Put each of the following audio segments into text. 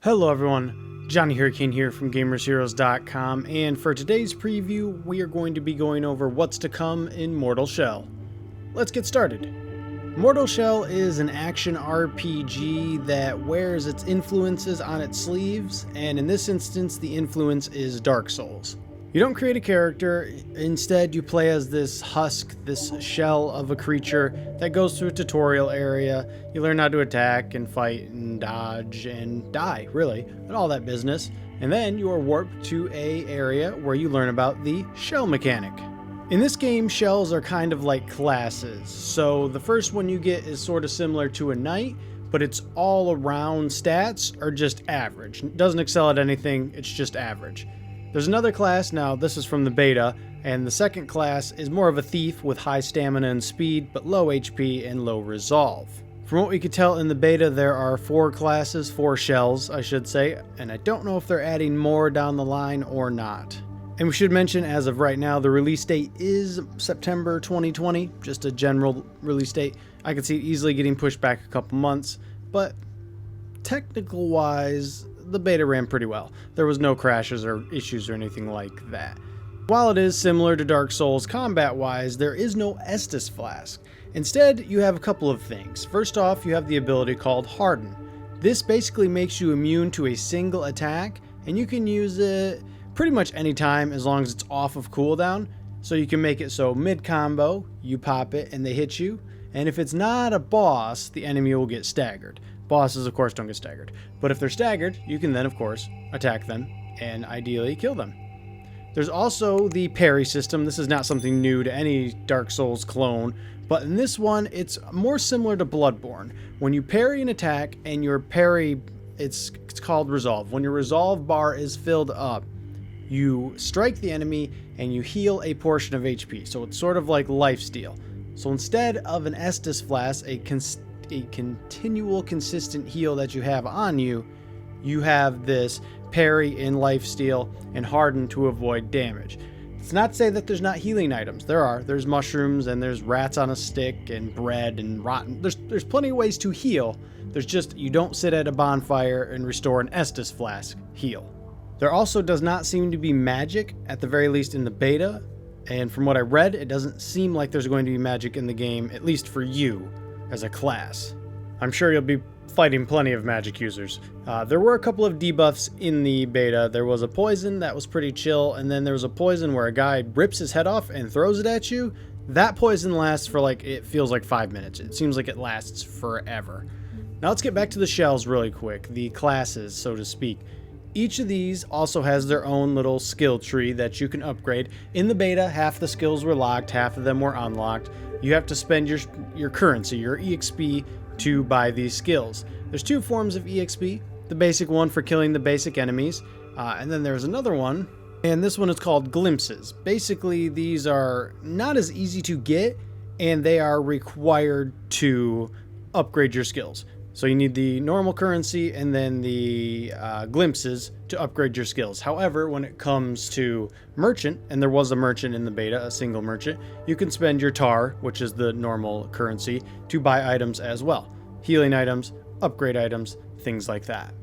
Hello everyone, Johnny Hurricane here from GamersHeroes.com, and for today's preview, we are going to be going over what's to come in Mortal Shell. Let's get started. Mortal Shell is an action RPG that wears its influences on its sleeves, and in this instance, the influence is Dark Souls. You don't create a character, instead you play as this husk, this shell of a creature that goes through a tutorial area. You learn how to attack and fight and dodge and die, really, and all that business. And then you are warped to an area where you learn about the shell mechanic. In this game, shells are kind of like classes. So the first one you get is sort of similar to a knight, but its all around stats are just average. It doesn't excel at anything, it's just average. There's another class, now this is from the beta, and the second class is more of a thief with high stamina and speed, but low HP and low resolve. From what we could tell in the beta, there are 4 classes, 4 shells, I should say, and I don't know if they're adding more down the line or not. And we should mention, as of right now, the release date is September 2020, just a general release date. I could see it easily getting pushed back a couple months, but technical-wise, the beta ran pretty well. There was no crashes or issues or anything like that. While it is similar to Dark Souls combat-wise, there is no Estus Flask. Instead, you have a couple of things. First off, you have the ability called Harden. This basically makes you immune to a single attack, and you can use it pretty much any time as long as it's off of cooldown. So you can make it so mid-combo, you pop it and they hit you, and if it's not a boss, the enemy will get staggered. Bosses, of course, don't get staggered. But if they're staggered, you can then, of course, attack them and ideally kill them. There's also the Parry System. This is not something new to any Dark Souls clone, but in this one, it's more similar to Bloodborne. When you parry an attack and your parry, it's called Resolve. When your Resolve bar is filled up, you strike the enemy and you heal a portion of HP. So it's sort of like lifesteal. So instead of an Estus Flask, a continual consistent heal that you have on you, you have this parry in lifesteal and harden to avoid damage. It's not to say that there's not healing items. There's mushrooms and there's rats on a stick and bread and rotten. There's plenty of ways to heal. There's just you don't sit at a bonfire and restore an Estus Flask heal. There also does not seem to be magic, at the very least in the beta, and from what I read, it doesn't seem like there's going to be magic in the game, at least for you as a class. I'm sure you'll be fighting plenty of magic users. There were a couple of debuffs in the beta. There was a poison that was pretty chill, and then there was a poison where a guy rips his head off and throws it at you. That poison lasts for it feels like 5 minutes. It seems like it lasts forever. Now let's get back to the shells really quick, the classes, so to speak. Each of these also has their own little skill tree that you can upgrade. In the beta, half the skills were locked, half of them were unlocked. You have to spend your currency, your EXP, to buy these skills. There's 2 forms of EXP, the basic one for killing the basic enemies, and then there's another one, and this one is called Glimpses. Basically, these are not as easy to get, and they are required to upgrade your skills. So you need the normal currency and then the glimpses to upgrade your skills. However, when it comes to merchant, and there was a merchant in the beta, a single merchant, you can spend your tar, which is the normal currency, to buy items as well. Healing items, upgrade items, things like that.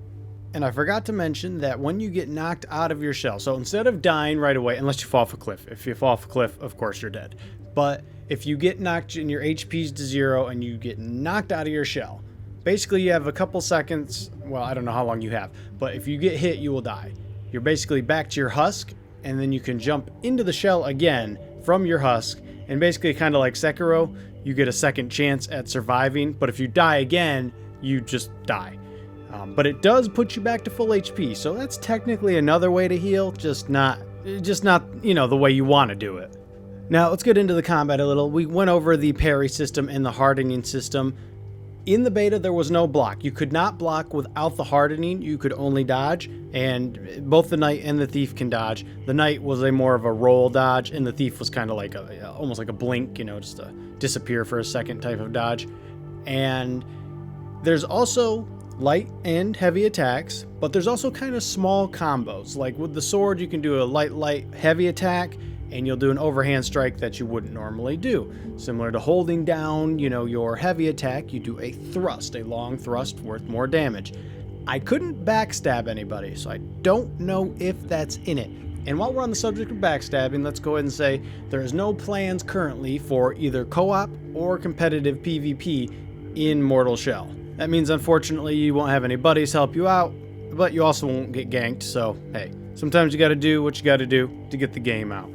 And I forgot to mention that when you get knocked out of your shell, so instead of dying right away, unless you fall off a cliff, if you fall off a cliff, of course you're dead. But if you get knocked and your HP's to 0 and you get knocked out of your shell, basically, you have a couple seconds, well, I don't know how long you have, but if you get hit, you will die. You're basically back to your husk, and then you can jump into the shell again from your husk, and basically kind of like Sekiro, you get a second chance at surviving, but if you die again, you just die. But it does put you back to full HP, so that's technically another way to heal, just not, the way you want to do it. Now, let's get into the combat a little. We went over the parry system and the hardening system. In the beta, there was no block. You could not block without the hardening. You could only dodge, and both the knight and the thief can dodge. The knight was more of a roll dodge, and the thief was kind of like almost like a blink, just a disappear for a second type of dodge. And there's also light and heavy attacks, but there's also kind of small combos. Like with the sword, you can do a light, heavy attack, and you'll do an overhand strike that you wouldn't normally do. Similar to holding down, your heavy attack, you do a thrust, a long thrust worth more damage. I couldn't backstab anybody, so I don't know if that's in it. And while we're on the subject of backstabbing, let's go ahead and say there is no plans currently for either co-op or competitive PvP in Mortal Shell. That means unfortunately you won't have any buddies help you out, but you also won't get ganked, so hey, sometimes you gotta do what you gotta do to get the game out.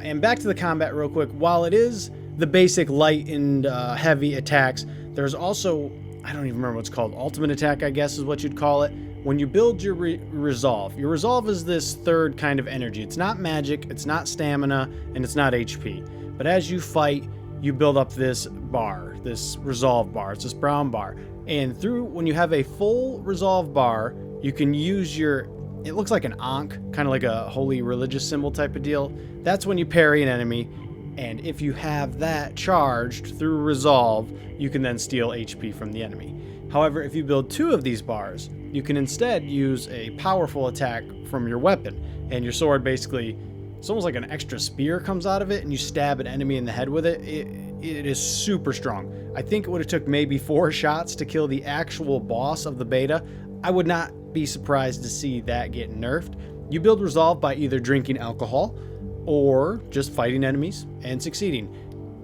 And back to the combat real quick. While it is the basic light and heavy attacks, there's also, I don't even remember what it's called, ultimate attack I guess is what you'd call it. When you build your resolve is this third kind of energy. It's not magic, it's not stamina, and it's not HP. But as you fight, you build up this bar, this resolve bar. It's this brown bar. And when you have a full resolve bar, you can use it looks like an ankh, kind of like a holy religious symbol type of deal. That's when you parry an enemy. And if you have that charged through resolve, you can then steal HP from the enemy. However, if you build 2 of these bars, you can instead use a powerful attack from your weapon. And your sword basically, it's almost like an extra spear comes out of it, and you stab an enemy in the head with it. It is super strong. I think it would have took maybe 4 shots to kill the actual boss of the beta. I would not be surprised to see that get nerfed. You build resolve by either drinking alcohol or just fighting enemies and succeeding.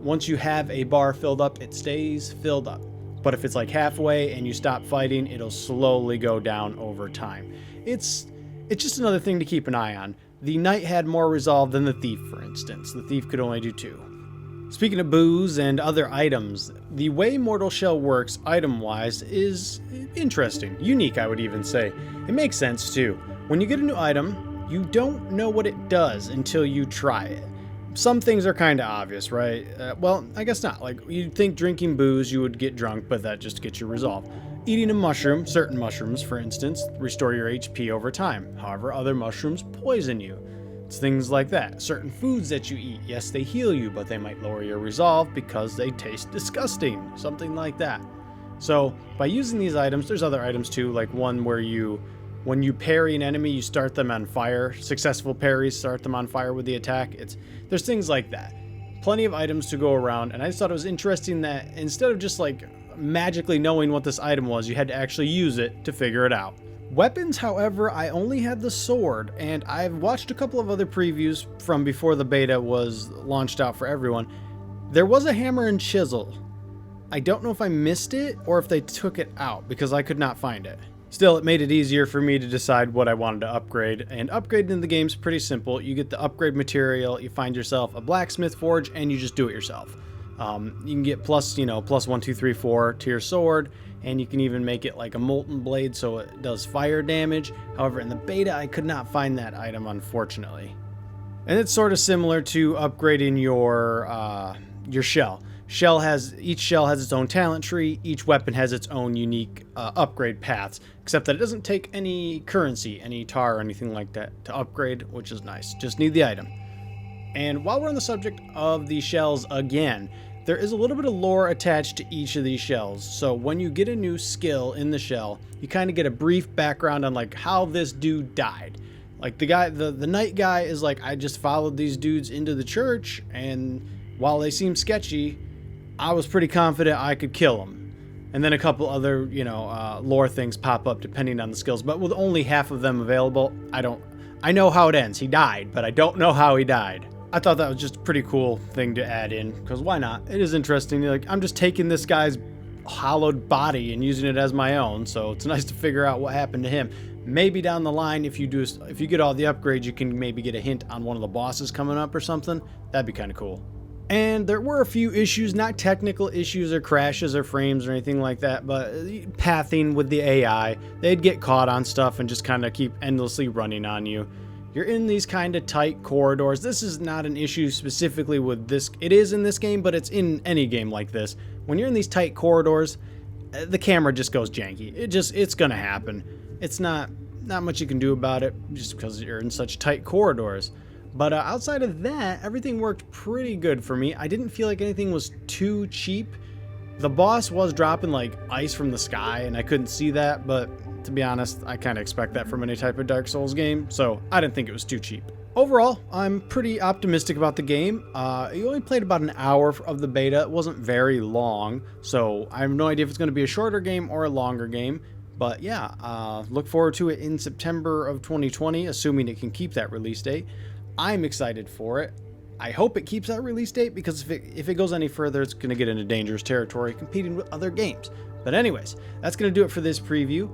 Once you have a bar filled up, it stays filled up. But if it's like halfway and you stop fighting, it'll slowly go down over time. It's just another thing to keep an eye on. The knight had more resolve than the thief, for instance. The thief could only do 2. Speaking of booze and other items, the way Mortal Shell works item-wise is interesting. Unique, I would even say. It makes sense, too. When you get a new item, you don't know what it does until you try it. Some things are kind of obvious, right? Well, I guess not. Like, you'd think drinking booze, you would get drunk, but that just gets your resolve. Eating a mushroom, certain mushrooms, for instance, restore your HP over time. However, other mushrooms poison you. It's things like that. Certain foods that you eat, yes, they heal you, but they might lower your resolve because they taste disgusting. Something like that. So, by using these items, there's other items too, like one where when you parry an enemy, you start them on fire. Successful parries start them on fire with the attack. There's things like that. Plenty of items to go around, and I just thought it was interesting that instead of just like magically knowing what this item was, you had to actually use it to figure it out. Weapons, however, I only had the sword, and I've watched a couple of other previews from before the beta was launched out for everyone. There was a hammer and chisel. I don't know if I missed it or if they took it out because I could not find it. Still, it made it easier for me to decide what I wanted to upgrade, and upgrading in the game is pretty simple. You get the upgrade material, you find yourself a blacksmith forge, and you just do it yourself. You can get plus 1, 2, 3, 4 to your sword, and you can even make it like a molten blade so it does fire damage. However, in the beta, I could not find that item, unfortunately. And it's sort of similar to upgrading your shell. Each shell has its own talent tree. Each weapon has its own unique upgrade paths, except that it doesn't take any currency, any tar or anything like that to upgrade, which is nice. Just need the item. And while we're on the subject of the shells again, there is a little bit of lore attached to each of these shells. So when you get a new skill in the shell, you kind of get a brief background on like how this dude died. Like the knight guy is like, I just followed these dudes into the church, and while they seem sketchy, I was pretty confident I could kill them. And then a couple other, lore things pop up depending on the skills. But with only half of them available, I know how it ends. He died, but I don't know how he died. I thought that was just a pretty cool thing to add in, because why not? It is interesting. Like, I'm just taking this guy's hollowed body and using it as my own, so it's nice to figure out what happened to him. Maybe down the line, if you get all the upgrades, you can maybe get a hint on one of the bosses coming up or something. That'd be kind of cool. And there were a few issues, not technical issues or crashes or frames or anything like that, but pathing with the AI. They'd get caught on stuff and just kind of keep endlessly running on you. You're in these kind of tight corridors. This is not an issue specifically with this. It is in this game, but it's in any game like this. When you're in these tight corridors, the camera just goes janky. It's gonna happen. It's not much you can do about it just because you're in such tight corridors. But outside of that, everything worked pretty good for me. I didn't feel like anything was too cheap. The boss was dropping like ice from the sky, and I couldn't see that, but to be honest, I kind of expect that from any type of Dark Souls game, so I didn't think it was too cheap. Overall, I'm pretty optimistic about the game. You only played about an hour of the beta. It wasn't very long, so I have no idea if it's going to be a shorter game or a longer game. But yeah, look forward to it in September of 2020, assuming it can keep that release date. I'm excited for it. I hope it keeps that release date, because if it goes any further, it's going to get into dangerous territory competing with other games. But anyways, that's going to do it for this preview.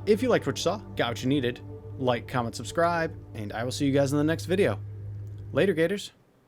If you liked what you saw, got what you needed, like, comment, subscribe, and I will see you guys in the next video. Later, Gators.